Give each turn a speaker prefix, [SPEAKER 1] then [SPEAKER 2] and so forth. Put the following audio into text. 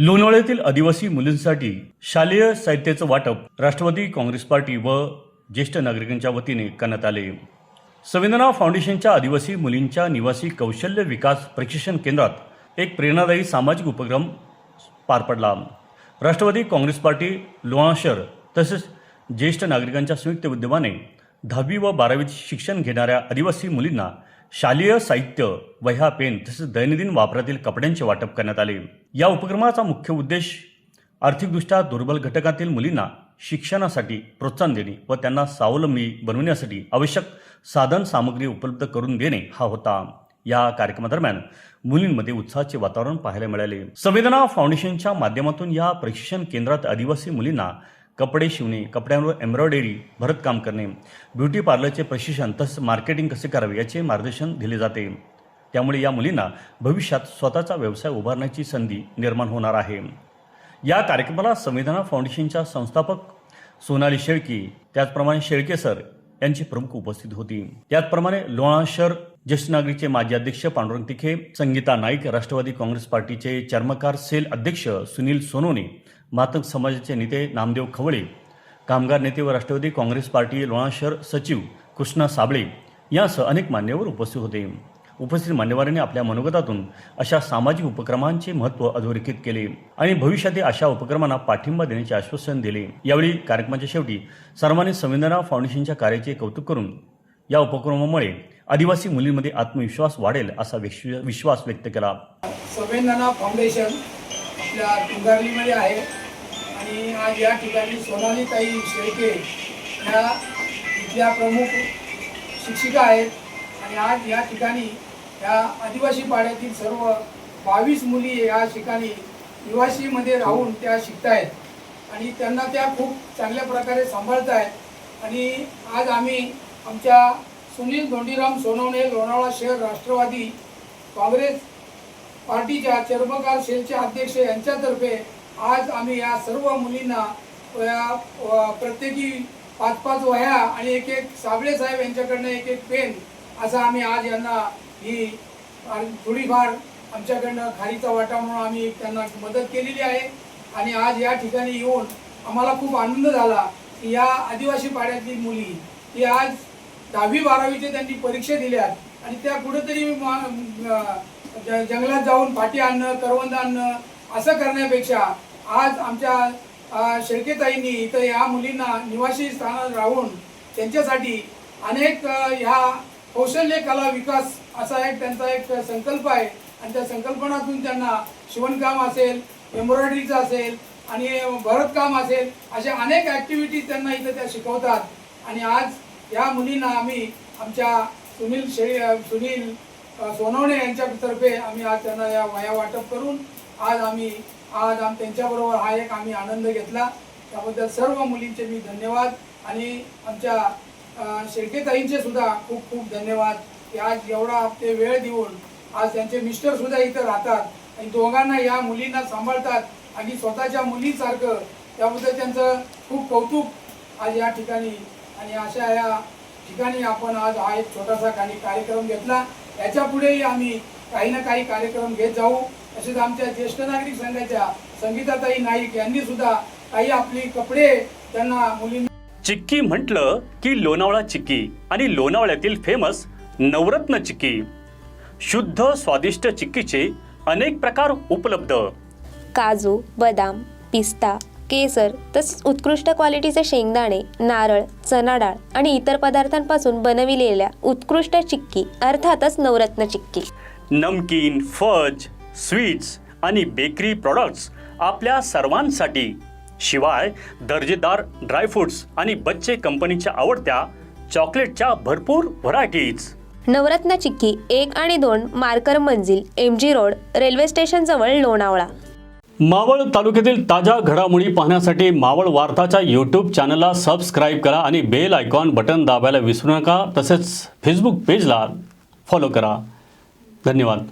[SPEAKER 1] लोणावळ्यातील आदिवासी मुलींसाठी शालेय साहित्याचं वाटप राष्ट्रवादी काँग्रेस पार्टी व ज्येष्ठ नागरिकांच्या वतीने करण्यात आले। संवेदना फाउंडेशनच्या आदिवासी मुलींच्या निवासी कौशल्य विकास प्रशिक्षण केंद्रात एक प्रेरणादायी सामाजिक उपक्रम पार पडला। राष्ट्रवादी काँग्रेस पार्टी लोणावळा शहर तसेच ज्येष्ठ नागरिकांच्या संयुक्त विद्यमाने 10वी व 12वी शिक्षण घेणाऱ्या आदिवासी मुलींना शालेय साहित्य, वह्या, पेन तसेच दैनंदिन वापरातील कपड्यांचे वाटप करण्यात आले। या उपक्रमाचा मुख्य उद्देश आर्थिकदृष्ट्या दुर्बल घटकातील मुलींना शिक्षणासाठी प्रोत्साहन देणे व त्यांना स्वावलंबी बनवण्यासाठी आवश्यक साधन सामग्री उपलब्ध करून देणे हा होता। या कार्यक्रमादरम्यान मुलींमध्ये उत्साहाचे वातावरण पाहायला मिळाले। संवेदना फाउंडेशनच्या माध्यमातून या प्रशिक्षण केंद्रात आदिवासी मुलींना कपडे शिवणे, कपड्यांवर एम्ब्रॉयडरी, भरतकाम करणे, ब्युटी पार्लरचे प्रशिक्षण तसेच मार्केटिंग कसे करावे याचे मार्गदर्शन दिले जाते। त्यामुळे या मुलींना भविष्यात स्वतःचा व्यवसाय उभारण्याची संधी निर्माण होणार आहे। या कार्यक्रमाला संवेदना फाउंडेशनच्या संस्थापक सोनाली शेळके, त्याचप्रमाणे शेळके सर यांची प्रमुख उपस्थित होती। त्याचप्रमाणे लोणावळा शहर ज्येष्ठ नागरिकचे माजी अध्यक्ष पांडुरंग तिखे, संगीता नाईक, राष्ट्रवादी काँग्रेस पार्टीचे चर्मकार सेल अध्यक्ष सुनील सोनवणे, मातंग समाजाचे नेते नामदेव खवळे, कामगार नेते व राष्ट्रवादी काँग्रेस पार्टी लोणावळा शहर सचिव कृष्णा साबळे यासह अनेक मान्यवर उपस्थित होते। उपस्थित मान्यवरांनी आपल्या मनोगतातून अशा सामाजिक उपक्रमांचे महत्त्व अधोरेखित केले आणि भविष्यातील अशा उपक्रमांना पाठिंबा देण्याचे आश्वासन दिले। यावेळी कार्यक्रमाच्या शेवटी सर्वांनी संवेदना फाउंडेशनच्या कार्याचे कौतुक करून या उपक्रमामुळे आदिवासी मुलींमध्ये आत्मविश्वास वाढेल असा विश्वास व्यक्त केला।
[SPEAKER 2] संवेदना फाउंडेशन आपल्या तुंगारलीमध्ये आहे आणि आज या ठिकाणी सोनाली ताई शेळके ह्या इथल्या प्रमुख शिक्षिका आहेत आणि आज या ठिकाणी या आदिवासी पाड्यातील सर्व 22 मुली या ठिकाणी निवासीमध्ये राहून त्या शिकत आहेत आणि त्यांना त्या खूप चांगल्या प्रकारे सांभाळत आहेत। आणि आज आम्ही आमच्या सुनील धोंडीराम सोनवणे लोणावळा शहर राष्ट्रवादी काँग्रेस पार्टीच्या चर्मकार सेलचे अध्यक्ष यांच्यातर्फे आज आम्ही या सर्व मुलींना प्रत्येकी 5-5 वह्या आणि एक साबळे साहेब यांच्याकडनं एक पेन असं आम्ही आज यांना ही थोडीफार आमच्याकडनं खारीचा वाटा म्हणून आम्ही त्यांना मदत केलेली आहे। आणि आज या ठिकाणी येऊन आम्हाला खूप आनंद झाला की या आदिवासी पाड्यातील मुली ही आज 10वी 12वीचे त्यांनी परीक्षा दिल्यात आणि त्या कुठेतरी जंगलात जाऊन पाटी आणणं, करवंद आणणं असं करण्यापेक्षा आज आमच्या शेळकेताईंनी इथं या मुलींना निवासी स्थानात राहून त्यांच्यासाठी अनेक ह्या कौशल्य कला विकास असा एक त्यांचा एक संकल्प आहे आणि त्या संकल्पनातून त्यांना शिवणकाम असेल, एम्ब्रॉयडरीचं असेल आणि भरतकाम असेल अशा अनेक ॲक्टिव्हिटीज त्यांना इथं त्या शिकवतात। आणि आज या मुलींना आम्ही आमच्या सुनील सोनवणे यांच्यातर्फे आम्ही आज त्यांना या वह्या वाटप करून आज त्यांच्याबरोबर हा एक आम्ही आनंद घेतला। त्याबद्दल सर्व मुलींचे मी धन्यवाद आणि आमच्या शेळकेताईंचे सुद्धा खूप खूप धन्यवाद की आज एवढा ते वेळ देऊन आज त्यांचे मिस्टर सुद्धा इथं राहतात आणि दोघांना या मुलींना सांभाळतात आणि स्वतःच्या मुलीसारखं, त्याबद्दल त्यांचं खूप कौतुक आज या ठिकाणी। आणि अशा या ठिकाणी आपण आज हा एक छोटासा कार्यक्रम घेतला। याच्या पुढेही आम्ही काही ना काही कार्यक्रम घेत जाऊ। तसेच आमच्या ज्येष्ठ नागरिक संघाच्या संगीताताई नाईक यांनी सुद्धा काही आपली कपडे त्यांना मुलींना
[SPEAKER 1] चिक्की म्हटलं की लोणावळा चिक्की आणि लोणावळ्यातील फेमस नवरत्न चिक्की। शुद्ध स्वादिष्ट चिक्कीचे अनेक प्रकार उपलब्ध।
[SPEAKER 3] काजू, बदाम, पिस्ता, केसर तसेच उत्कृष्ट क्वालिटीचे शेंगदाणे, नारळ, चणा डाळ आणि इतर पदार्थांपासून बनविलेल्या उत्कृष्ट चिक्की अर्थातच नवरत्न चिक्की।
[SPEAKER 1] नमकीन, फज, स्वीट्स आणि बेकरी प्रॉडक्ट्स आपल्या सर्वांसाठी, शिवाय दर्जेदार ड्रायफ्रुट्स आणि बच्चे कंपनीच्या आवडत्या चॉकलेटच्या भरपूर व्हरायटीज।
[SPEAKER 3] नवरत्न चिक्की 1 आणि 2 मार्कर मंजिल, MG रोड, रेल्वे स्टेशन जवळ लोणावळा।
[SPEAKER 1] मावळ तालुक्यातील ताज्या घडामोडी पाहण्यासाठी मावळ वार्ताच्या यूट्यूब चॅनलला सबस्क्राईब करा आणि बेल आयकॉन बटन दाबायला विसरू नका। तसेच फेसबुक पेजला फॉलो करा। धन्यवाद।